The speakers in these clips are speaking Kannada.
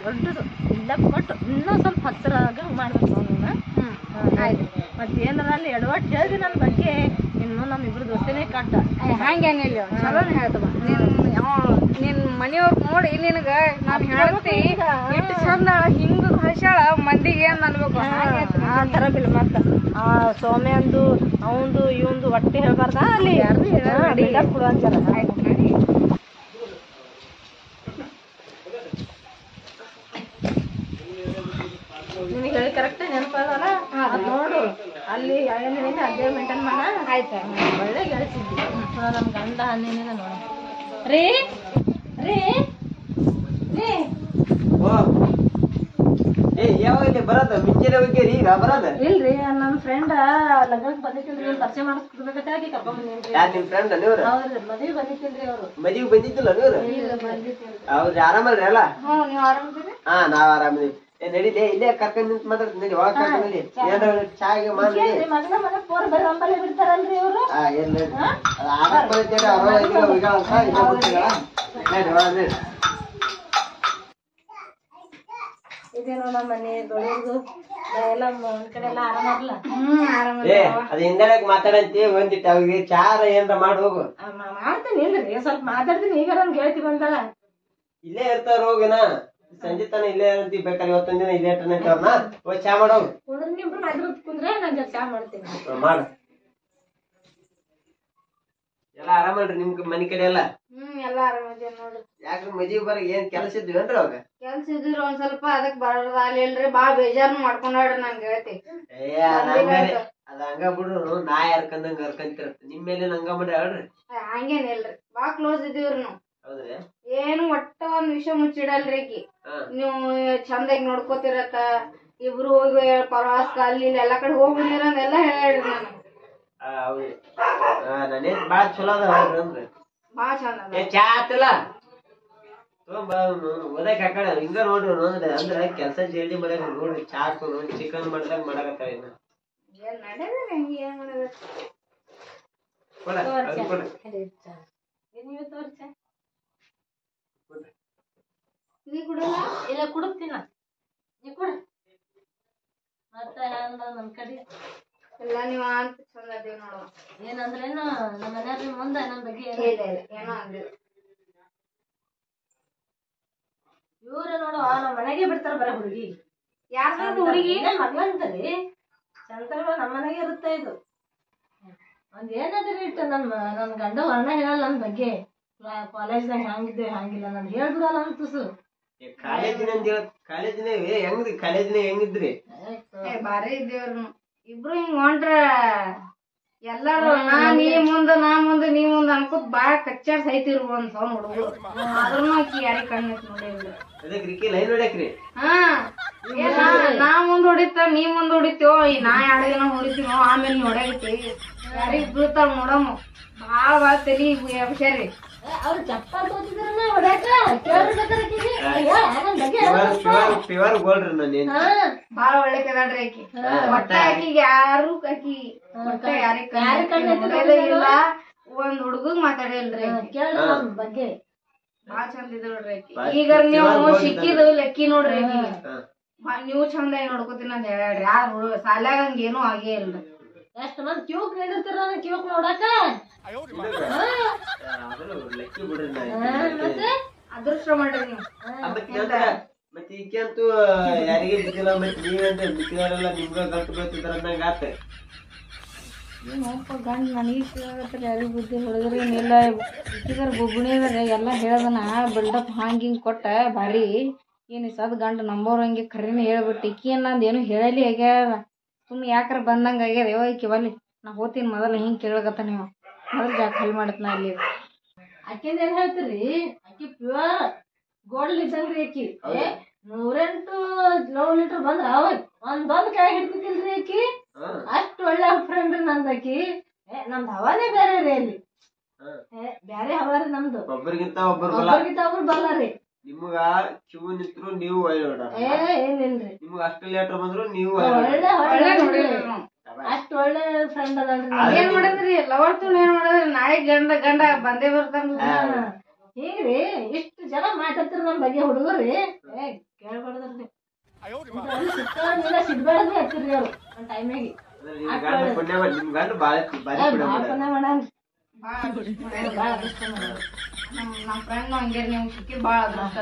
ದೊಡ್ಡದು ಇಲ್ಲ ಕೊಟ್ಟು ಇನ್ನೂ ಸ್ವಲ್ಪ ಹತ್ತಿರ ಮಾಡ್ಬೇಕು ಅವನನ್ನ. ಆಯ್ತು ಮತ್ತೆ ಏನಾರ ಅಲ್ಲಿ ಎಡವಟ್ಟು ಹೇಳಿದೆ ನನ್ನ ಬಗ್ಗೆ ಇನ್ನು ನಮ್ಮಿಬ್ರು ದೋಸ್ತಿನೇ ಕಟ್ಟ ಹಂಗೇನಿಲ್ಲ ಚಲೋನೇ ಹೇಳ್ತವ. ನಿನ್ ಮನೆಯವ್ರ ನೋಡಿ ನಿನಗ ನಾನು ಹೇಳ್ತಿ ಎಷ್ಟು ಚಂದ ಹಿಂಗ ಹಸ್ಯಾಳ ಮಂದಿಗೆ ಏನ್ ಅನ್ಬೇಕು ಆ ಥರ ಬಿಲ್ ಮತ್ತೆ ಆ ಸೌಮ್ಯಂದು ಅವಂದು ಇವಂದು ಒಟ್ಟೆ ಹೇಳ್ಬಾರ್ದ ಅಲ್ಲಿ ಕೊಡು ಅಂತಾರ. ಆಯ್ತು ನಿನಗೆ ಹೇಳಿ ಕರೆಕ್ಟ್ ನೆನಪಾಗಲ್ಲ ನೋಡು ಅಲ್ಲಿ ಏನೇನೈತೆ ಅದೇ ಮೇಂಟೈನ್ ಮಾಡ. ಆಯ್ತು ಒಳ್ಳೆ ಗೆಳತಿದ್ದಿ ನಮ್ಮ ಗಂಡ ಹನ್ನೇನಿಲ್ಲ ನೋಡ. ರೀ ರೀ ರೀ ಯಾವಾಗ ಬರೋದ ಮುಂಚೆನೆ ಹೋಗ್ಯಾರಿ ಈಗ ಬರೋದ ಇಲ್ರಿ ನಮ್ಮ ಫ್ರೆಂಡ್ ಲಗ್ನಕ್ಕೆ ಬಂದಿತ್ತಿಲ್ರಿ ಪರಿಚಯ ಮಾಡಿಸ್ಕೊಡ್ಬೇಕಂತ ಆಗಿ ಕರ್ಕೊಂಡ್ ಬಂದೇನ್ರಿ. ಯಾರು ನಿಮ್ ಫ್ರೆಂಡ್ ನೀವ್ರ ಹೌದ್ರಿ ಮದುವೆ ಬಂದಿತ್ತಿಲ್ರಿ ಅವರು. ಮದುವೆ ಬಂದಿದ್ದಿಲ್ಲ ನೀವ್ರ ಅವ್ರಿ ಆರಾಮಲ್ರಿ ಅಲ್ಲ? ನೀವು ಆರಾಮದಿರಿ? ಹಾ ನಾವ್ ಆರಾಮದಿ. ನಡಿಲಿ ಇಲ್ಲೇ ಕರ್ಕೊಂಡ್ ನಿಂತ ಮಾತಾಡ್ತೀನಿ ನಡಿ ಒಳಗ್ ಕರ್ಕೊಂಡ್ ಏನಾರ ಚಾಗೆ ಮಾಡಿ ಮಗನ ಮನೆ ಪೋರ್ ಬರೀ ರಂಬಲ್ಲಿ ಬಿಡ್ತಾರಲ್ರಿ ಇವರು. ಇದೇನೋ ನಮ್ಮ ಮನೆ ದೊಡ್ಡದು ಎಲ್ಲ ಒಂದ್ ಕಡೆ ಎಲ್ಲ ಆರಾಮಲ್ಲ. ಅದ್ ಹಿಂದೆಳಕ್ ಮಾತಾಡಂತಿ ಒಂದಿಟ್ಟು ಅವ್ರಿಗೆ ಚಾರ ಏನ್ರ ಮಾಡಿ ಹೋಗು. ಮಾಡ್ತೀನಿ ಇಲ್ರಿ ಸ್ವಲ್ಪ ಮಾತಾಡ್ತೀನಿ. ಈಗ ನನ್ ಗೆಳತಿ ಬಂದಾಳ ಇಲ್ಲೇ ಇರ್ತಾರ ಹೋಗಿನ ಸಂಜೆ ತನ ಇಲ್ಲೇ ಇರ್ತಿ ಬೇಕಾದ್ರೆ ಇವತ್ತೊಂದ್ ದಿನ ಇಲ್ಲೇ ಇರ್ತಾನೆ ಅವ್ರನ್ನ ಹೋಗಿ ಚಾ ಮಾಡೋಗು. ನಿಮ್ರು ಮಾತಾಡ್ ಕುಂದ್ರೆ ನಾನು ಚಾ ಮಾಡ್ತೀನಿ. ಮಾಡ ಎಲ್ಲಾ ಆರಾಮಲ್ರಿ ನಿಮ್ ಮನಿ ಕಡೆ ಎಲ್ಲ? ಎಲ್ಲಾ ಆರಾಮದೇವ್ ನೋಡ್ರಿ. ಯಾಕ್ರಿ ಮದ್ವಿ ಬರ ಏನ್ ಕೆಲಸ ಇದ್ವೇನ್ರಿ ಅವಾಗ? ಕೆಲ್ಸ ಇದ್ರಿ ಒಂದ್ ಸ್ವಲ್ಪ ಅದಕ್ ಬರೋದಾಗ್ಲಿಲ್ರಿ. ಬಾಳ ಬೇಜಾರ್ನು ಮಾಡ್ಕೊಂಡಾಡ್ರಿ ನನ್ ಗೆಳತಿ. ಅದ ಹಂಗ ಬಿಡ್ರು ನಾ ಯಾರ್ಕಂದಂಗ ಹರ್ಕಂತಿರ ನಿಮ್ ಮೇಲೆ ಹಂಗ ಮಾಡಿ ಹೇಳ್ರಿ. ಹಂಗೇನಿಲ್ರಿ ಬಾಳ ಕ್ಲೋಸ್ ಇದೀವ್ರಿ ನಾವ್. ಹೌದ್ರಿ? ಏನು ಒಟ್ಟ ಒಂದ್ ವಿಷಯ ಮುಚ್ಚಿಡಲ್ರಿ ಆಕಿ. ನೀವು ಚಂದಾಗಿ ನೋಡ್ಕೋತಿರತ್ತ ಇಬ್ರು ಹೋಗಿ ಪ್ರವಾಸಕ್ಕ ಅಲ್ಲಿ ಇಲ್ಲಿ ಎಲ್ಲಾ ಕಡೆ ಹೋಗಿ ಬಂದಿರಂದೆಲ್ಲ ಹೇಳ್ರಿ ನಾನು. ಹೌದ್ರಿ ನನೇನ್ ಬಾಳ ಚಲೋ ಅದ ಅಂದ್ರಿ ಬಾಳ ಚಂದ ಚಾ ಆತಲ್ಲ ಓದಕ್ ಹಾಕಳ ಹಿಂಗ ನೋಡ್ರಿ ನೋಡ್ರಿ ಅಂದ್ರ ಕೆಲ್ಸ ಜಲ್ದಿ ಮಾಡ್ಯಾರ ನೋಡ್ರಿ. ಚಾ ನೋಡಿ ಚಿಕನ್ ಮಾಡ್ದಾಗ ಮಾಡಕತ್ತಾರ ಇನ್ನ ಇಲ್ಲ ಕುಡುಕ್ತೀನ ನೀ ಕುಡ ಮತ್ತೆ ನಮ್ ಕಡೆ ಎಲ್ಲ ನೀವ್ ಅಂತ ಚಂದ ಅದೇವ್ ನೋಡುವ. ಏನಂದ್ರೇನು ನಮ್ಮ ಮನೆಯವ್ರ ಮುಂದೆ ನಮ್ ಬಗ್ಗೆ ಏನೋ ಅಂದ್ರಿ ಇವ್ರ ನೋಡುವ ನಮ್ ಮನೆಗೆ ಬಿಡ್ತಾರ ಬರ ಹುಡುಗಿ. ಯಾರ ಹುಡುಗಿ ಮದ್ವೆ ಅಂತರಿ ಚಂದ್ರ ನಮ್ಮ ಮನೆಗೆ ಇರುತ್ತೆ. ಇದು ಒಂದ್ ಏನಾದ್ರೂ ಇಟ್ಟು ನನ್ ಗಂಡ ವರ್ಣ ಹೇಳಲ್ಲ ನನ್ ಬಗ್ಗೆ. ಕಾಲೇಜ್ದಾಗ ಹ್ಯಾಂಗಿದ್ದೆ ಹ್ಯಾಂಗಿಲ್ಲ ನನ್ ಹೇಳ್ಬಿಡಲ್ಲ ಅಂತಸು. ಕಾಲೇಜಿನ ಹೆಂಗ್ರಿ ಕಾಲೇಜಿನ ಹೆಂಗಿದ್ರಿ? ಬಾರಿ ಇದ್ದೇವ್ರು ಇಬ್ರು ಹಿಂಗ್ ಹೊಂಟ್ರ ಎಲ್ಲಾರು ನೀ ಮುಂದ ನೀ ಮುಂದ ಅನ್ಕೋತ್ ಬಾಳ ಕಚ್ಚಾಡ್ ಸೈತಿರ್ ಒಂದ್ ಸೌಂಡ್ ಹುಡುಗರು. ಅದ್ರನು ಆಕಿ ಯಾರಿಗ್ ಕಣ್ಣು ನೋಡಿಲ್ರಿ. ಹಾ ನಾ ಮುಂದ್ ಹೊಡಿತ ನೀ ಮುಂದ್ ಹೊಡಿತೇವ ನಾ ಯಾಡಗೇನ ಹೊಡಿತೀನೋ ಆಮೇಲೆ ನೋಡಾಗೈತಿ ಯಾರಿಗ್ ಬೀಳ್ತಾವ ನೋಡಮ್ಮ. ಬಾಳ ತಲಿ ಹುಷಾರಿ. ಅವ್ರು ಚಪ್ಪಲ್ ತೋತಿದ್ರನ ಹೊಡ್ಯಾಕ ಪ್ಯೂರ್ ಗೋಲ್ಡ್ರಿ ನಾನೇನ್ ಬಾಳ ಒಳ್ಳೆ ಕದಾಳ್ರಿ ಆಕಿ. ಒಟ್ಟ ಆಕಿಗೆ ಯಾರು ಆಕಿ ಒಟ್ಟ ಯಾರಿಗ್ ಇಲ್ಲ ಒಂದ್ ಹುಡುಗಗ್ ಮಾತಾಡಿಲ್ರಿ ಕೇಳ್ರಿ ನಮ್ ಬಗ್ಗೆ. ಬಾಳ ಚಂದ ಇದ್ರಿ ಆಕಿ. ಈಗ ನೀವು ಸಿಕ್ಕಿದ್ ಲೆಕ್ಕಿ ನೋಡ್ರಿ ಆಕಿ ನೀವು ಚಂದಾಗಿ ನೋಡ್ಕೋತೀನಿ ಅಂತ ಹೇಳ್ರಿ. ಯಾರು ಸಾಲ್ಯಾಗ ಹಂಗ ಏನೂ ಆಗೇ ಇಲ್ರಿ. ಎಷ್ಟ್ ಮಂದಿ ಕ್ಯೂಕ್ ನೀಡಿರ್ತೀರ ಕ್ಯೂಕ್ ನೋಡಾಕ ಅದೃಷ್ಟ ಮಾಡ್ರಿ ನೀವು. ಮತ್ತೆ ಈಗಂತೂ ಯಾರಿಗೆ ಬಿದ್ದಿಲ್ಲ ಮತ್ತೆ ನೀವಂದ್ರೆ ಬಿದ್ದಿದಾರೆಲ್ಲ ನಿಮ್ಗ ಗಂಟು ಬೀಳ್ತಿದ್ರ ಅಂದಂಗ ಆತ. ಏನಪ್ಪ ಗಂಡ ನನಗೆ ಸಿಗತ್ತಲ್ಲ ಯಾರಿಗೂ ಬುದ್ಧಿ ಹೊಡೆದ್ರೇನಿಲ್ಲ. ಇಕ್ಕಿದಾರ ಬೊಬ್ಬಣಿದಾರೆ ಎಲ್ಲ ಹೇಳ್ದನ ಬಿಲ್ಡಪ್ ಹಾಂಗ್ ಹಿಂಗೆ ಕೊಟ್ಟ ಭಾರಿ ಏನು ಸದ್ ಗಂಡ ನಂಬೋರ್ ಹಂಗೆ ಖರೀನೇ ಹೇಳ್ಬಿಟ್ಟು ಇಕ್ಕಿ ಅನ್ನಂದು ಏನು ಹೇಳಲಿ ಆಗ್ಯಾರ. ಸುಮ್ಮನೆ ಯಾಕಾರ ಬಂದಂಗೆ ಆಗ್ಯಾರ ಯಾವ ಈಕಿ ಬಲ್ಲಿ ನಾ ಹೋಗ್ತೀನಿ ಮೊದಲು ಹಿಂಗೆ ಕೇಳಗತ್ತ ನೀವು ಮೊದಲು ಜಾಗ ಖಾಲಿ ಮಾಡತ್ ನಾ ಇಲ್ಲಿ. ಆಕಿಂದ ಏನ್ ಹೇಳ್ತೀರಿ? ಆಕಿ ಪ್ಯೂರ್ ಗೋಲ್ಡ್ ಇದ್ದಂಗ್ರಿ ಆಕಿ. 108 ಲೀಟರ್ ಬಂದ್ರ ಅವಾಗ ಒಂದ್ ಕೈ ಹಿಡ್ತಿಲ್ರಿ ಆಕಿ. ಅಷ್ಟ್ ಒಳ್ಳೆ ಫ್ರೆಂಡ್ ನಂದಾಕಿ. ನಮ್ದು ಹವಾನೇ ಬೇರೆ ರೀ ಅಲ್ಲಿ. ಬ್ಯಾರೆ ಹವಾ ರೀ ನಮ್ದು. ಒಬ್ಬರಿಗಿಂತ ಒಬ್ರು ಬಲ್ಲ ರೀ. ನಿಮ್ಗ ಕ್ಯೂ ನಿಂತ್ರು ನೀವು ಒಳ್ಳೆ ನೋಡ ಏನಿಲ್ರಿ ನಿಮ್ಗ ಅಷ್ಟು ಲೇಟರ್ ಬಂದ್ರು ನೀವು ಒಳ್ಳೆ ನೋಡ್ರಿ ಅಷ್ಟ್ ಒಳ್ಳೆ ಫ್ರೆಂಡ್ ಅದಲ್ರಿ ಏನ್ ಮಾಡಿದ್ರಿ ಲವರ್ ತೂ ಏನ್ ಮಾಡಿದ್ರಿ ನಾಳೆ ಗಂಡ ಬಂದೇ ಬರ್ತಾನ ಹೀಗ್ರಿ ಇಷ್ಟು ಜನ ಮಾತಾಡ್ತಿರ ನಮ್ ಬಗ್ಗೆ ಹುಡುಗರಿ ಕೇಳ್ಬಾರ್ದ್ರಿ ಸಿಡ್ಬೇಡ್ರಿ ಹತ್ತಿರಿ ಅವ್ರು ಒಂದ್ ಟೈಮಿಗೆ ನಿಮ್ ಗಂಡ ಬಾಳ ಇಷ್ಟ ಮಾಡೋರು ನಮ್ ಫ್ರೆಂಡ್ ಹಂಗೆ ನೀವು ಸಿಕ್ಕಿ ಬಾಳ ಅದೃಷ್ಟ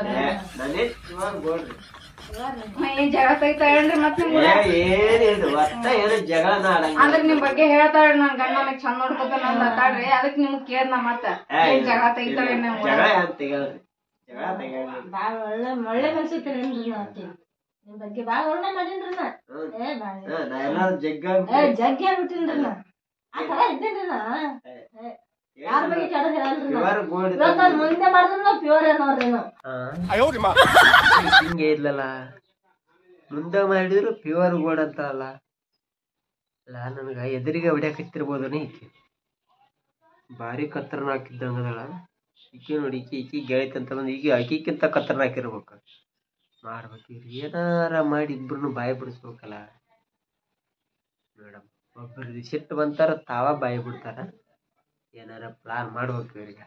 ನಾನೇ ಇವಾಗ ಗೋಡ್ರಿ ಏನ್ ಜಗಳ ತೆಗಿತಾಳ್ರಿ ಮತ್ತೆ ಏನಿದು ಒಟ್ಟ ಏನು ಜಗಳನ ಆಡಂಗಿಲ್ಲ ಅಂದ್ರ ನಿಮ್ ಬಗ್ಗೆ ಹೇಳ್ತಾಳ್ರಿ ನನ್ ಗಂಡ ನನಗ್ ಚಂದ ನೋಡ್ಕೊತಾನ ಅಂತ ಅತ್ತಾಳ್ರಿ ಅದಕ್ ನಿಮ್ಗ್ ಕೇಳ್ದ ಮತ್ತ ಏನ್ ಜಗಳ ತೆಗಿತಾಳ್ರಿ ನೀವು ಜಗಳ ಏನ್ ತೆಗಿಯಲ್ರಿ ಜಗಳ ತೆಗಿಯಲ್ರಿ ಬಾಳ ಒಳ್ಳೆ ಮನ್ಸಿತ್ತೇನ್ರಿ ನಾ ನಿಮ್ ಬಗ್ಗೆ ಬಾಳ ಒಳ್ಳೆ ಮಾಡೀನ್ರಿ ನಾ ನಾ ಎಲ್ಲಾರು ಜಗ್ಗಿ ಆಗ್ಬಿಟ್ಟಿನ್ರಿ ನಾ ಆ ತರ ಇದ್ದೇನ್ರಿ ನಾ ಯಾರ ಬಗ್ಗೆ ಕೆಡ ಹೇಳಲ್ರಿ ನಾ ಮುಂದೆ ಮಾಡಿದ್ರು ನಾವ್ ಪ್ಯೂರ್ ಏನೋರ್ರಿ ನಾವು ಹಿಂಗೆ ಇರ್ಲಲ್ಲ ಮುಂದೆ ಮಾಡಿದ್ರು ಪ್ಯೂರ್ ಗೋಡ್ ಅಂತಾರಲ್ಲ ಅಲ್ಲ ನನಗ ಎದುರಿಗೆ ಹೊಡ್ಯಾಕತ್ತಿರ್ಬೋದನ ಈಕಿ ಭಾರಿ ಕತ್ತರ್ನ ಹಾಕಿದ್ದಂಗದಳ ಈಕಿ ನೋಡಿ ಈಕಿ ಗೆಳತಿ ಬಂದ್ ಈಗ ಆಕಿಕ್ಕಿಂತ ಕತ್ತರ್ನ ಹಾಕಿರ್ಬೇಕು ಮಾಡ್ಬೇಕಿರಿ ಏನಾರ ಮಾಡಿ ಇಬ್ರು ಬಾಯಿ ಬಿಡಿಸ್ಬೇಕಲ್ಲ ಮೇಡಮ್ ಒಬ್ಬರಿಗೆ ಸಿಟ್ಟು ಬಂತಾರ ತಾವ ಬಾಯಿ ಬಿಡ್ತಾರ ಏನಾರ ಪ್ಲಾನ್ ಮಾಡ್ಬೇಕು ಇವ್ರಿಗೆ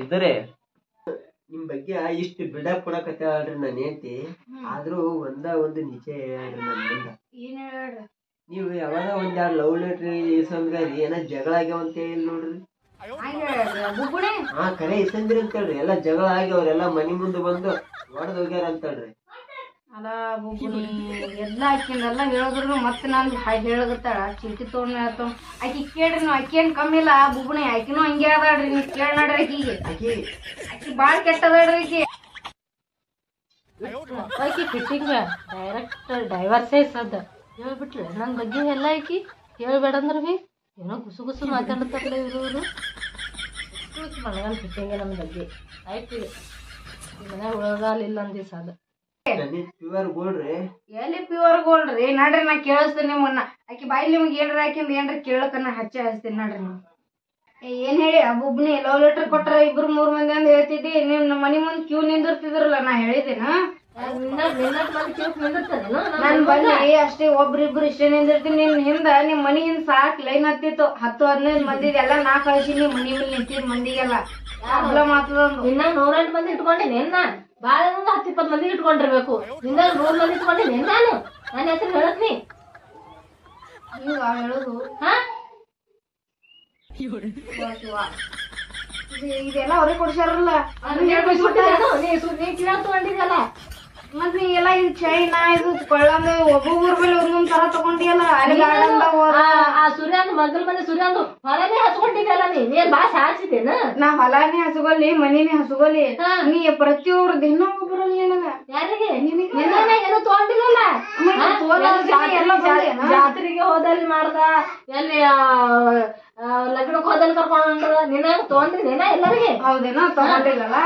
ಇದರೇ ನಿಮ್ ಬಗ್ಗೆ ಇಷ್ಟು ಬಿಲ್ಡಪ್ ಕೊಡಕತ್ತೇಳ್ರಿ ನಾನು ಹೇಳ್ತಿ ಆದ್ರೂ ಒಂದು ನಿಜ ಹೇಳ್ರಿ ನನ್ ಮುಂದ ಏನ್ ಹೇಳ್ರಿ ನೀವು ಯಾವಾಗ ಒಂದ್ ಲವ್ ಲೆಟ್ರ್ ಇಸಂದ್ರಿ ಏನ ಜಗಳ ಆಗ್ಯಾವ ಅಂತ ಹೇಳಿ ನೋಡ್ರಿ ಹಾ ಕರೆ ಇಸಂದ್ರಿ ಅಂತ ಹೇಳ್ರಿ ಎಲ್ಲಾ ಜಗಳ ಆಗಿ ಅವ್ರೆಲ್ಲಾ ಮನಿ ಮುಂದೆ ಬಂದು ಹೊಡೆದ್ ಹೋಗ್ಯಾರ ಅಂತ ಹೇಳ್ರಿ ಅಲ್ಲ ಬುಬ್ಬುಣಿ ಎಲ್ಲ ಆಕಿಂದೆಲ್ಲ ಹೇಳಿದ್ರು ಮತ್ತೆ ನಾನು ಹೇಳಗತ್ತಾಳ ಚೀಟಿ ತೊಗೊಂಡ್ ಹೇಳ್ತಾವ ಆಕಿ ಕೇಳ್ರಿ ನೀವು ಆಕಿ ಏನ್ ಕಮ್ಮಿ ಇಲ್ಲ ಬುಬ್ಬುಣಿ ಆಕಿನೂ ಹಂಗೆ ಅದಾಳ್ರಿ ನೀವ್ ಕೇಳ್ ನೋಡ್ರಿ ಆಕಿಗೆ ಆಕಿ ಬಾಳ್ ಕೆಟ್ಟದಾಳ್ರಿ ಆಕಿ ಫಿಟ್ಟಿಂಗ್ ಡೈರೆಕ್ಟ್ ಡೈವರ್ಸೈಸ್ ಅದ ಹೇಳ್ಬಿಟ್ರೆ ನನ್ ಬಗ್ಗೆ ಎಲ್ಲ ಆಕಿ ಹೇಳ್ಬೇಡ ಅಂದ್ರ ಬಿ ಏನೋ ಗುಸು ಮಾತಾಡ್ತಾರಲ್ಲ ಇವ್ರು ಮನಗನ್ ಫಿಟ್ಟಿಂಗ್ ನನ್ ಬಗ್ಗೆ ಆಯ್ತು ಮನ್ಯಾಗ ಉಳಗಾಲಿಲ್ಲ ಒಂದ್ ದಿವಸ ಅದ ಪ್ಯೂರ್ ಗೋಲ್ಡ್ರಿ ಎಲ್ಲಿ ಪ್ಯೂರ್ ಗೋಲ್ಡ್ರಿ ನಡ್ರಿ ನಾ ಕೇಳಿಸ್ತೀನಿ ನಿಮ್ಮನ್ನ ಆಕಿ ಬಾಯಿ ನಿಮ್ಗೆ ಏನ್ರ ಹಾಕಿಂದ ಏನ್ರ ಕೇಳಕನ್ನ ಹಚ್ತೀನಿ ನಡ್ರಿ ನೀವು ಏನ್ ಹೇಳಿ ಒಬ್ಬೊಬ್ನಿ ಲವ್ ಲೆಟರ್ ಕೊಟ್ರ 2-3 ಮಂದಿ ಅಂತ ಹೇಳ್ತಿದ್ದಿ ನೀವ್ ನಮ್ಮ ಮನಿ ಮುಂದ್ ಕ್ಯೂ ನಿಂದಿರ್ತಿದ್ರಲ್ಲ ನಾ ಹೇಳಿದಿನ ನನ್ ಬನ್ನಿ ಅಷ್ಟೇ ಒಬ್ರಿಬ್ರು ಇಷ್ಟೇ ನಿಂದಿರ್ತೀನಿ ನಿನ್ ಹಿಂದ ನಿಮ್ ಮನಿ ಹಿಂದ್ ಸಾಕ್ ಲೈನ್ ಹತ್ತಿತ್ತು 10-15 ಮಂದಿ ಎಲ್ಲಾ ನಾ ಕಳ್ಸಿ ನಿಮ್ ಮನಿ ಮೇಲೆ ನಿಂತಿದ್ ಮಂದಿಗೆಲ್ಲ ಪ್ರಾಬ್ಲಮ್ ಆಗ್ತದಂದು ಇನ್ನ 108 ಮಂದಿ ಇಟ್ಕೊಂಡಿನಿ ಬಾಳ 10-20 ಮಂದಿ ಇಟ್ಕೊಂಡಿರ್ಬೇಕು ನಿನ್ನ 100 ಮಂದಿ ಇಟ್ಕೊಂಡಿನಿ ನಾನು ನನ್ನ ಹೆಸರು ಹೇಳತ್ನಿ ನೀವ್ ಹೇಳುದು ಇದೆಲ್ಲ ಅವ್ರಿಗೆ ಕೊಡ್ಸಾರಲ್ಲ ನೀ ಕಿರಾಕ್ ತಗೊಂಡಿದ್ದಲ್ಲ ಮತ್ ನೀ ಎಲ್ಲ ಇದು ಚೈನಾ ಇದು ಕೊಳ್ಳಂದು ಒಬ್ಬೊಬ್ಬರ ಮೇಲೆ ಒಂದೊಂದ್ ತರ ತಗೊಂಡಿಯಲ್ಲ ಅಲ್ಲಿ ಆ ಸೂರ್ಯಂದು ಮಗಲ್ ಮನೆ ಸೂರ್ಯಂದು ಹೊಲನೇ ಹಚ್ಕೊಂಡಿದ್ದಲ್ಲ ನೀನ್ ಬಾಸ್ ಹಾಸಿದೇನ ನಾ ಹೊಲಾನೇ ಹಸುಗೊಲ್ಲಿ ಮನಿನೇ ಹಸುಗೊಲ್ಲಿ ನೀ ಪ್ರತಿಯೊಬ್ರು ದಿನ ಒಬ್ಬರಲ್ಲಿ ನನಗ ಯಾರಿಗೆ ಏನೋ ತಗೊಂಡಿಲ್ಲಲ್ಲ ಜಾತ್ರೆಗೆ ಹೋದಲ್ಲಿ ಮಾಡ್ದ ಎಲ್ಲಿ ಲಗ್ನಕ್ ಹೋದಲ್ಲಿ ಕರ್ಕೊಂಡ್ ನಿನ್ನ ತಗೊಂಡ್ರಿ ನೀನ ಎಲ್ಲರಿಗೆ ಹೌದೇನೋ ತಗೊಂಡಿಲ್ಲಲ್ಲ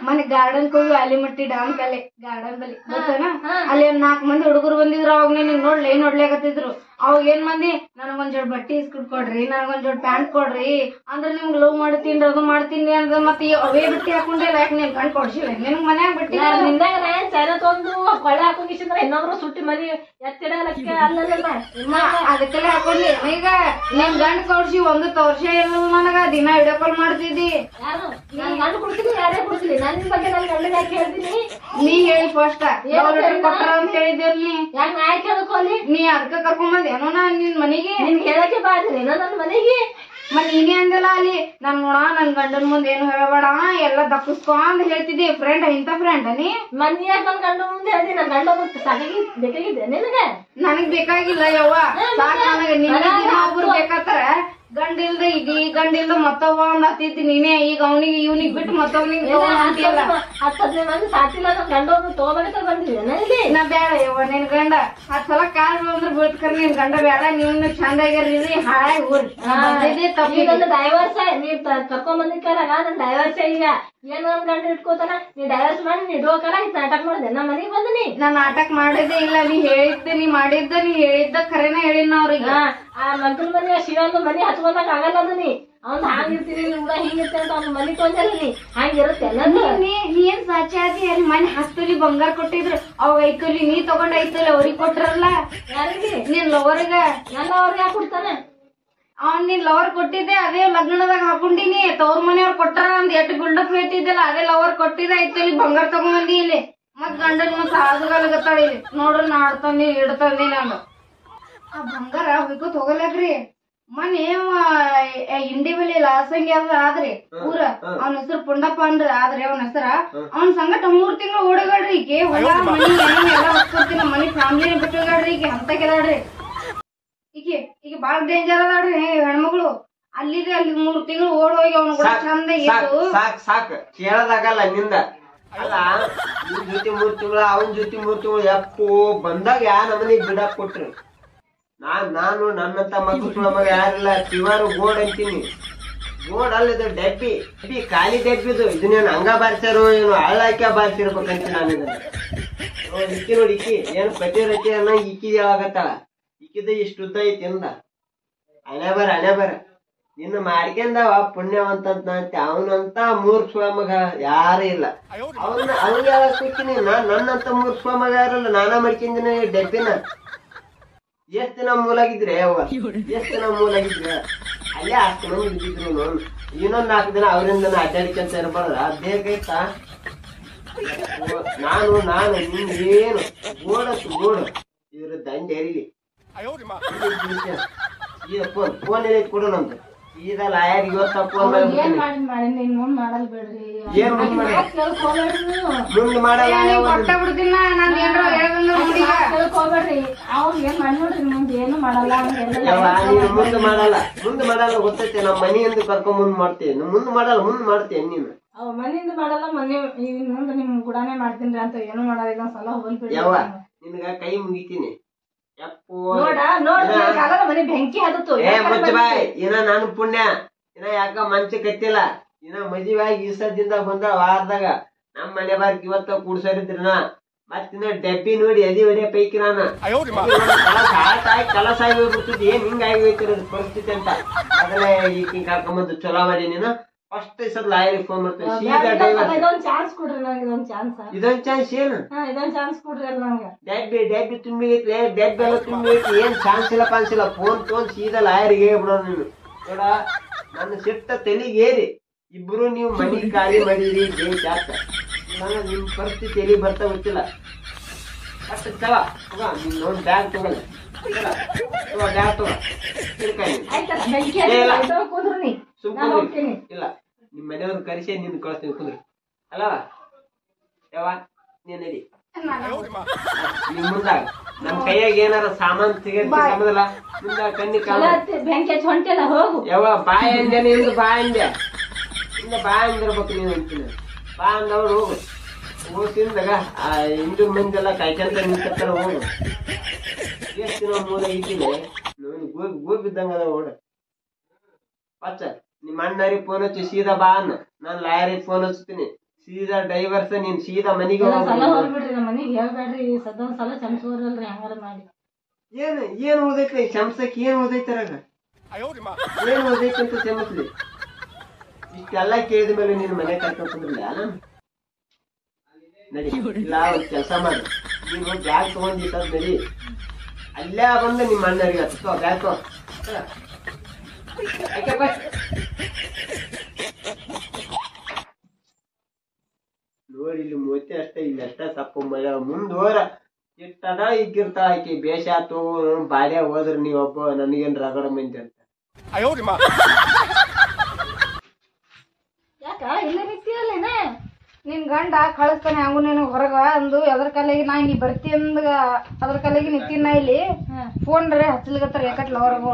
ಮನೆ ಗಾರ್ಡನ್ ಹೋಗಿ ಅಲಿಮಟ್ಟಿ ಡ್ಯಾಮ್ ಕಲೆ ಗಾರ್ಡನ್ ಬಲ್ಲಿ ಗೊತ್ತೇನ ಅಲ್ಲಿ 4 ಮಂದಿ ಹುಡುಗರು ಬಂದಿದ್ರು ಅವಾಗ ನಿನ್ ನೋಡ್ ಲೈನ್ ನೋಡ್ಲಿಕತ್ತಿದ್ರು ಅವಾಗ ಏನ್ ಮಂದಿ ನನಗೊಂದ್ ಜೋಡ್ ಬಟ್ಟೆ ಇಸ್ಕಿಟ್ ಕೊಡ್ರಿ ನನಗೊಂದ್ ಜೋಡ್ ಪ್ಯಾಂಟ್ ಕೊಡ್ರಿ ಅಂದ್ರೆ ನಿಮ್ಗ್ ಲವ್ ಮಾಡ್ತೀನಿ ಅದು ಮಾಡ್ತೀನಿ ಅಂದ್ರೆ ಮತ್ತೆ ಅವೇ ಬಟ್ಟೆ ಹಾಕೊಂಡಿಲ್ಲ ಯಾಕೆ ನೀನ್ ಗಂಡ್ ಕೊಡ್ಸಿಲ್ಲ ನಿನ್ಗ್ ಮನ್ಯಾಗ ಬಟ್ಟೆ ನಿಂದಾಗ ನಾನ್ ಚೈನ ತೊಂದು ಕೊಳ್ಳೆ ಹಾಕೊಂಡಿಸಿದ್ರ ಇನ್ನೊಬ್ರು ಸುಟ್ಟಿ ಮದಿ ಎತ್ತಿಡಲಕ್ಕೆ ಅಲ್ಲಲ್ಲ ಅದಕ್ಕೆಲ್ಲ ಹಾಕೊಂಡಿ ಈಗ ನಿನ್ ಗಂಡ್ ಕೊಡ್ಸಿ 1 ವರ್ಷ ಇಲ್ಲ ನನಗ ದಿನ ವಿಡಿಯೋ ಕಾಲ್ ಮಾಡ್ತಿದ್ದಿ ಯಾರು ನಾನ್ ಗಂಡು ಕೊಡ್ತೀನಿ ಯಾರೇ ಕೊಡ್ತೀನಿ ನನ್ ಬಗ್ಗೆ ನನ್ ಗಂಡನ ಯಾಕೆ ಹೇಳ್ತೀನಿ ನೀ ಹೇಳಿ ಫಸ್ಟ್ ಕೊಟ್ಟಾರ ಅಂತ ಹೇಳಿದ್ರಿ ಯಾಕೆ ನಾ ಯಾಕೆ ಹೇಳ್ಕೊಳ್ಳಿ ನೀ ಅದಕ್ಕ ಕರ್ಕೊಂಡ್ ಏನೋ ನಾ ನಿನ್ ಮನೆಗೆ ನಿನ್ಗೆ ಹೇಳಕ್ಕೆ ಬಾದ್ರಿ ಏನೋ ನನ್ನ ಮನೆಗೆ ಮತ್ ನೀನೇ ಅಂದಿಲ್ಲ ಅಲ್ಲಿ ನಾನ್ ನೋಡ ನನ್ ಗಂಡನ್ ಮುಂದೆ ಏನು ಹೇಳಬೇಡ ಎಲ್ಲ ದಕ್ಕಸ್ಕೊ ಅಂತ ಹೇಳ್ತಿದ್ದಿ ಫ್ರೆಂಡ್ ಇಂತ ಫ್ರೆಂಡ್ ನೀ ಮನ್ ಯಾಕೆ ನನ್ ಗಂಡ ಮುಂದೆ ಹೇಳ್ದಿ ನನ್ ಗಂಡ ಸಾಕಾಗಿ ಬೇಕಾಗಿದೆ ನಿನಗೆ ನನಗ್ ಬೇಕಾಗಿಲ್ಲ ಯವ್ವ ಸಾಕ್ ನನಗೆ ನಿನ್ನ ಒಬ್ರು ಬೇಕಾತಾರ ಗಂಡಿಲ್ದ ಇದಿ ಗಂಡಿಲ್ದ ಮತ್ತೊಬ್ಬ ಒಂದ್ ಹತ್ತಿದ್ದಿ ನೀನೇ ಈಗ ಅವನಿಗೆ ಇವನಿಗೆ ಬಿಟ್ಟು ಮತ್ತೊಬ್ಬನಿಗೆ 10-15 ಮಂದಿ ಸಾತಿಲ್ಲ ನನ್ ಗಂಡ ಒಬ್ರು ತಗೋಬೇಕ ಬಂದಿದೆ ನನಗೆ ನಾ ಬೇಡ ಯವ್ವ ನಿನ್ ಗಂಡ 10 ಸಲ ಕಾಲ್ ಬಂದ್ರೆ ಬಿಟ್ಕರ್ ನಿನ್ ಗಂಡ ಬೇಡ ನೀವು ಚಂದಾಗಿರ್ರಿ ಹಾಳಾಗಿ ಊರಿ ತಪ್ಪಿಗೊಂದು ಡೈವರ್ಸ್ ನೀವ್ ಕರ್ಕೊಂಡ್ ಬಂದಿಕ್ಕಲ್ಲ ನನ್ ಡೈವರ್ಸ್ ಈಗ ಏನ್ ನನ್ ಗಂಡ ಇಟ್ಕೋತಾನ ನೀ ಡೈವರ್ಸ್ ಮಾಡಿ ನೀ ಇಟ್ಕೋಕಲ್ಲ ಇದ್ ನಾಟಕ ಮಾಡಿದೆ ನಮ್ಮ ಮನೆಗೆ ಬಂದನಿ ನಾ ನಾಟಕ ಮಾಡಿದ್ದೆ ಇಲ್ಲ ನೀ ಹೇಳಿದ್ದೆ ನೀ ಮಾಡಿದ್ದ ನೀ ಹೇಳಿದ್ದ ಖರೇನ ಹೇಳಿನ ಅವ್ರಿಗೆ ಆ ಮಗಲ್ ಮನೆ ಶಿವಂದು ಮನೆ ಹಚ್ಕೊಂಡಂಗ ಆಗಲ್ಲ ಅದು ನೀ ಅವ್ನ್ ಹಂಗಿರ್ತೀನಿ ಕೂಡ ಹಿಂಗಿರ್ತೀನಿ ಅಂತ ಅವ್ನ ಮನಿ ಕೊಂದಲ್ಲ ನೀ ಹಂಗಿರುತ್ತೆ ಎಲ್ಲ ನೀ ಏನ್ ಸಾಚಾತಿ ಅಲ್ಲಿ ಮನೆ 10 ತೊಲಿ ಬಂಗಾರ ಕೊಟ್ಟಿದ್ರು ಅವ್ 5 ತೊಲಿ ನೀ ತಗೊಂಡ್ 5 ತೊಲಿ ಅವ್ರಿಗೆ ಕೊಟ್ರಲ್ಲ. ಯಾರಿಗೆ ನಿನ್ ಲವರ್ಗ ನನ್ನ ಅವ್ರಿಗೆ ಯಾಕೆ ಕೊಡ್ತಾನೆ? ಅವ್ನ್ ನಿನ್ ಲವರ್ ಕೊಟ್ಟಿದ್ದೆ ಅದೇ ಲಗ್ನದಾಗ ಹಾಕೊಂಡಿನಿ. ತವ್ರ ಮನೆಯವ್ರು ಕೊಟ್ಟಾರ ಅಂದ್ ಎಷ್ಟ್ ಬಿಲ್ಡಪ್ ಹೇಳ್ತಿದ್ದಲ್ಲ ಅದೇ ಲವರ್ ಕೊಟ್ಟಿದ್ದೆ 5 ತೊಲಿ ಬಂಗಾರ ತಗೊಂಡಿ ಇಲ್ಲಿ. ಮತ್ ಗಂಡನ್ ಮತ್ ಸಾಧುಗಾಲಗತ್ತಾಳ ಇಲ್ಲಿ ನೋಡ್ರಿ ನಾ ಆಡ್ತಾನಿ ಇಡ್ತಾನಿ ನಾನು. ಆ ಬಂಗಾರ ಹೋಯ್ಕೋತ್ ಹೋಗಲ್ಲಾಗ್ರಿ ಮನೆ ಇಂಡಿ ಬಲಿ ಲಾಸಂಗಿ ಅದ ಆದ್ರಿ ಊರ ಅವ್ನ ಹೆಸರು ಪುಂಡಪ್ಪ ಅಂದ್ರ ಆದ್ರಿ ಅವ್ನ ಹೆಸರ ಅವ್ನ ಸಂಗಟ 3 ತಿಂಗಳು ಓಡಗಾಡ್ರಿ ಈಕೆ ಹೊಲ ಮನಿ ಎಲ್ಲ ಹೊಸ್ಕೊಡ್ತೀನಿ ನಮ್ಮ ಮನಿ ಫ್ಯಾಮಿಲಿ ಬಿಟ್ಟೋಗಾಡ್ರಿ ಈಕೆ ಅಂತ ಕೆದಾಡ್ರಿ. ಈಗ ಬಾಳ ಡೇಂಜರ್ ಅದಾಡ್ರಿ ಹೆಣ್ಮಗಳು. ಅಲ್ಲಿದೆ ಅಲ್ಲಿ 3 ತಿಂಗಳು ಓಡ್ ಹೋಗಿ ಅವ್ನ ಕೂಡ ಚಂದ ಇತ್ತು. ಸಾಕ್ ಕೇಳದಾಗಲ್ಲ ನಿಂದ ಅಲ್ಲ ನಿನ್ ಜೊತೆ 3 ತಿಂಗಳ ಅವನ್ ಜೊತೆ 3 ತಿಂಗಳು ಯಪ್ಪು ಬಂದಾಗ ಯಾ ನಮ್ಮನಿಗ್ ಬಿಡಾಕ್ ಕೊಟ್ರಿ. ನಾನು ನನ್ನಂತ ಮಕ್ಕಳು ಸುಳ ಮಗ ಯಾರಿಲ್ಲ ಪ್ಯೂರ್ ಗೋಡ್ ಅಂತೀನಿ. ಗೋಡ್ ಅಲ್ಲದ ಡಬ್ಬಿ ಖಾಲಿ ಡಬ್ಬಿದು ಇದನ್ನೇನು ಹಂಗ ಬಾರಿಸ್ಯಾರು ಏನು ಹಳ್ಳಾಕ್ಯ ಬಾರಿಸಿರ್ಬೇಕಂತ ನಾನು ಇದನ್ನ ಇಕ್ಕಿ ನೋಡಿ ಇಕ್ಕಿ ಏನು ಪ್ರತಿ ರತಿ ಅನ್ನೋ ಇಕ್ಕಿ ಆಗತ್ತಾಳ. ಇಕ್ಕಿದ ಇಷ್ಟು ಉದ್ದ ಐತಿ ಅಂದ ಹಣೆ ಬರ ನಿನ್ನ ಮಾಡ್ಕೊಂಡವ ಪುಣ್ಯವಂತ ಅವನಂತ 3 ಸುಳ ಮಗ ಯಾರು ಇಲ್ಲ. ಅವ್ನಿಗೆ ಹೇಳಕ್ ಹೋಗ್ತೀನಿ ನನ್ನಂತ 3 ಸುಳ ಮಗ ಯಾರಲ್ಲ ನಾನಾ ಮಾಡ್ಕೊಂಡಿನ ಡಬ್ಬಿನ. ಎಷ್ಟ್ ದಿನ ಮೂಲಾಗಿದ್ರೆ ಅಲ್ಲೇ 10 ಮಂದಿ ಬಿದ್ದಿದ್ರು. ಇನ್ನೊಂದ್ 4 ದಿನ ಅವರಿಂದ ಅಡ್ಡಾಡಿಕೊಂತ ಇರಬಾರ್ದ ಬೇಕಾಯ್ತಾ? ನಾನು ನಿನ್ ಏನು ಗೋಡು ಇದ್ರ ದಂಡೇರಿಲಿ ಫೋನ್ ಏನೈತಿ ಕೊಡು ನಮ್ದು ಸೀದಾ ಲಾಯರ್ ಇವತ್ತ ಫೋನ್ ಮುಂದೆ ಮಾಡಲ್ಲ ಮುಂದೆ ಮಾಡಲ್ಲ ಗೊತ್ತೈತೆ ನಮ್ಮ ಮನೆಯಿಂದ ಕರ್ಕೊಂಡ್ ಮುಂದ್ ಮಾಡ್ತೇವೆ ಮುಂದ್ ಮಾಡ್ತೇನೆ ನೀನು ಮನೆಯಿಂದ ಮಾಡಲ್ಲ ಮನೆ ಮುಂದೆ ನಿಮ್ ಗುಡಾನೆ ಮಾಡ್ತೀನಿ ಅಂತ ಏನು ಮಾಡಲ್ಲ ಇದೊಂದ್ ಸಲ ಹೋಗ್ಬಿಡಿ ಯಾವ ನಿನ್ಗ ಕೈ ಮುಗಿತೀನಿ ಬೆಂಕಿ ಹತ್ತು ಮುಚ್ಚ ಬಾಯ್ ಇನ್ನ ನಾನು ಪುಣ್ಯ ಇನ್ನ ಯಾಕ ಮಂಚ ಕಟ್ಟಿಲ್ಲ ಇನ್ನ ಮದುವೆಯಾಗಿ ಈಸದಿಂದ ಬಂದ ವಾರದಾಗ ನಮ್ ಮನೆ ಬಾರ್ಕ್ ಇವತ್ತ ಕೂಡ್ಸರಿದ್ರನ ಮತ್ತಿನ್ನ ಡಬ್ಬಿ ನೋಡಿ ಅದಿ ಹೊಡಿಯ ಪೈಕಿ ನಾನು ಕಲಸ ಆಗಿ ಹೋಗ್ಬಿಡ್ತದ ಏನ್ ಹಿಂಗಾಗಿ ಹೋಯ್ತಿರೋದು ಪರಿಸ್ಥಿತಿ ಅಂತ ಅದ್ರಲ್ಲೇ ಈಗ ಕರ್ಕೊಂಬಂದು ಚಲೋ ಮಾಡಿ ನೀನು ಫಸ್ಟ್ ಸದ್ ಲಾಯರಿಗೆ ಫೋನ್ ಮಾಡ್ತೀನಿ ಸೀದಾ ಡ್ರೈವರ್ ಇದೊಂದ್ ಚಾನ್ಸ್ ಕೊಡ್ರಿ ನಂಗೆ ಇದೊಂದ್ ಚಾನ್ಸ್ ಏನು ಇದೊಂದ್ ಚಾನ್ಸ್ ಕೊಡ್ರಿ ಅಲ್ಲ ನಂಗೆ ಡ್ಯಾಬಿ ತುಂಬಿ ಐತ್ಲೆ ಡ್ಯಾಬ್ ಎಲ್ಲ ತುಂಬಿ ಐತಿ ಏನ್ ಚಾನ್ಸ್ ಇಲ್ಲ ಪಾನ್ಸಿಲ್ಲ ಫೋನ್ ತೊಗೊಂಡ್ ಸೀದಾ ಲಾಯರಿಗೆ ಹೇಳ್ಬಿಡೋ ನೀನು ನೋಡ ನನ್ನ ಸಿಟ್ಟ ತಲೆಗೇರಿ ಇಬ್ರು ನೀವು ಮನಿ ಖಾಲಿ ಮಾಡಿರಿ ದೇಶ ಆತ ನಿಮ್ ಪರಿಸ್ಥಿತಿ ಎಲ್ಲಿ ಬರ್ತಾ ಗೊತ್ತಿಲ್ಲ ಅಷ್ಟು ಚಲ ನೀನ್ ನೋಡಿ ಬ್ಯಾಗ್ ತಗೊಳ್ಳಿ ಬ್ಯಾಗ್ ತಗೋ ಇಲ್ಲ ನಿಮ್ ಮನೆಯವ್ರನ್ನ ಕರೆಸಿ ನಿನ್ ಕಳಿಸ್ತೀನಿ ಕುಂದ್ರಿ ಅಲ್ಲವ ಯಾವ ನೀನ್ ನಡಿ ನಿಮ್ ಮುಂದಾಗ ನಮ್ ಕೈಯಾಗ ಏನಾರ ಸಾಮಾನ್ ಸಿಗಲ್ಲ ಮುಂದಾಗ ಕಣ್ಣಿ ಹೊಂಟೆಲ್ಲ ಹೋಗು ಯಾವ ಬಾಯ್ ಅಂದೆ ನಿಂದು ಬಾ ಅಂದೆ ಇಂದ ಬಾ ಅಂದಿರ್ಬೇಕು ನೀನ್ ಅಂತೀನಿ ಬಾ ಅಂದವ್ರು ಹೋಗು ಹೋಗ್ತಿಂದಾಗ ಆ ಹಿಂದೂ ಮಂದಿಗೆಲ್ಲ ಕಾಯ್ಕೊಂತ ನಿಂತಿರ್ತಾರ ಹೋಗು ಎಷ್ಟು ದಿನ ಮೂಲ ಇದ್ದೀನಿ ಗೋಬಿದ್ದಂಗ ಅದ ಓಡ ಪಚ್ಚ ನಿಮ್ಮ ಅಣ್ಣರಿಗೆ ಫೋನ್ ಹಚ್ಚಿ ಸೀದಾ ಬಾ ಅನ್ನ ನಾನ್ ಲಾಯರಿಗೆ ಫೋನ್ ಹಚ್ತೀನಿ ಸೀದಾ ಡ್ರೈವರ್ಸ್ ನೀನ್ ಸೀದಾ ಮನಿಗೆ ಹೋಗ್ಬಿಡ್ರಿ ನಮ್ಮ ಮನಿಗೆ ಹೇಳ್ಬೇಡ್ರಿ ಸದೊಂದ್ ಸಲ ಚಮಸೋರಲ್ರಿ ಹಂಗಾರ ಮಾಡಿ ಏನ್ ಓದೈತಿ ಚಮಸಕ್ ಏನ್ ಓದೈತಾರಾಗ ಏನ್ ಓದೈತಿ ಅಂತ ಚಮಸ್ಲಿ ಇಷ್ಟೆಲ್ಲ ಕೇಳಿದ ಮೇಲೆ ನೀನ್ ಮನೆ ಕರ್ಕೊಂಡ್ ಕುಂದ್ರಲ್ಲ ನಡಿ ಇಲ್ಲ ಒಂದ್ ಕೆಲಸ ಮಾಡಿ ನೀನು ಬ್ಯಾಗ್ ತಗೊಂಡಿದ್ದ ನಡಿ ಅಲ್ಲೇ ಬಂದು ನಿಮ್ಮ ಅಣ್ಣರಿಗೆ ಹಚ್ಕೋ ಬ್ಯಾಗ್ ನೋಡಿ ಇಲ್ಲಿ ಮೂವತ್ತೆ ಅಷ್ಟೇ ಇಲ್ಲಿ ಅಷ್ಟೇ ಸಪ್ಪು ಮಜಾ ಮುಂದೋರ ಇಟ್ಟದ ಇಕ್ಕಿರ್ತಾಳ ಆಕಿ ಬೇಷ ಆತು ಬಾಡ್ಯ ಹೋದ್ರ ನೀವೊಬ್ಬ ನನಗೇನ್ ರಗಡ ಮಂದಿ ಅಂತ ಯಾಕ ಇಲ್ಲ ನಿಂತಿರಲ್ಲೇನ ನಿನ್ ಗಂಡ ಕಳಿಸ್ತಾನೆ ಹಂಗು ನೀನು ಹೊರಗ ಅಂದು ಅದ್ರ ಕಲೆಗೆ ನಾ ನೀ ಬರ್ತಿ ಅಂದ ಅದ್ರ ಕಲೆಗೆ ನಿಂತಿನ ನಾ ಇಲ್ಲಿ ಫೋನ್ ರೇ ಹಚ್ಚಲಿಗತ್ತಾರ ಯಾಕಟ್ಲ ಹೊರಗಳು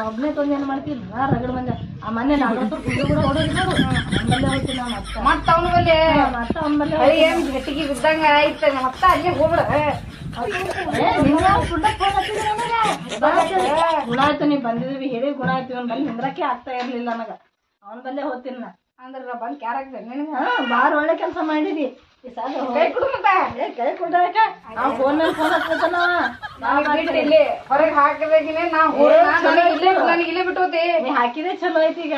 ಒಬ್ನೇ ತೊಂದ್ ಏನ್ ಮಾಡ್ತೀನಿ ರಗಡ ಮಂದಿ ಆ ಮನೆ ಮತ್ತ ಅವನ ಬಲ್ಲಿ ಏನ್ ಗಟ್ಟಿಗೆ ಬಿದ್ದಂಗ ಆಯ್ತ ಮತ್ತ ಅಲ್ಲೇ ಹೋಗ್ಬಿಡ ಗುಣ ಆಯ್ತು ನೀವ್ ಬಂದಿದ್ವಿ ಹೇಳಿ ಗುಣ ಆಯ್ತು ಇವ್ನ ಬಲ್ಲಿ ನಿಂದ್ರಕ್ಕೆ ಆಗ್ತಾ ಇರ್ಲಿಲ್ಲ ನನಗ ಅವನ್ ಬಲ್ಲೇ ಹೋಗ್ತೀನಿ ನಾ ಅಂದ್ರ ಬಂದ್ ಕ್ಯಾರ ಆಗ್ತದೆ ನಿನಗ ಹಾ ಬಾಳ ಒಳ್ಳೆ ಕೆಲಸ ಮಾಡಿದಿ ಈ ಸಲ ಕೈ ಕೊಡು ಮತ್ತ ಕೈ ಕೊಡ್ದಾಕ ಫೋನ್ ಮೇಲೆ ಫೋನ್ ಹಚ್ಕೊತಾನವ ನನಗ್ ಬಿಟ್ಟು ಇಲ್ಲಿ ಹೊರಗೆ ಹಾಕಬೇಕಿನೇ ನಾ ನನಗೆ ಇಲ್ಲೇ ಬಿಟ್ಟು ಹೋತಿ ನೀ ಹಾಕಿದೆ ಚಲೋ ಐತಿ ಈಗ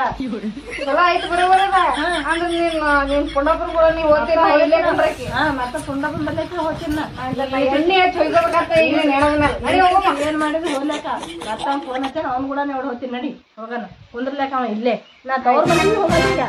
ಚಲೋ ಆಯ್ತು ಬರೋಬರದ ಅಂದ್ರೆ ನೀನ್ ಪುಂಡಾಪುರ ಕೂಡ ನೀವ್ ಓದ್ತೀರ ಇಲ್ಲೇ ಕುಂಡ್ರಕಿ ಹಾ ಮತ್ತೆ ಪುಂಡಪ್ಪನ ಬರ್ಲಿಕ್ಕೆ ಹೋಗ್ತೀನಿ ಎಣ್ಣೆ ಹಚ್ಚಿ ಹೊಯ್ಕೋಬೇಕಂತ ಈಗ ನೆನದ ಮೇಲೆ ನಡಿ ಹೋಗಮ್ಮ ಏನ್ ಮಾಡಿದ್ವಿ ಹೋಗ್ಲಾಕ ಮತ್ತೆ ಅವ್ನು ಫೋನ್ ಹಚ್ಚಾನ ಅವ್ನು ಕೂಡ ನೋಡಿ ಹೋಗ್ತೀನಿ ನಡಿ ಹೋಗೋಣ ಕುಂದ್ರಲಾಕ ಅವ ಇಲ್ಲೇ ನಾ ತವ್ರ ಮನೆಗೆ ಹೋಗೋದೀಗ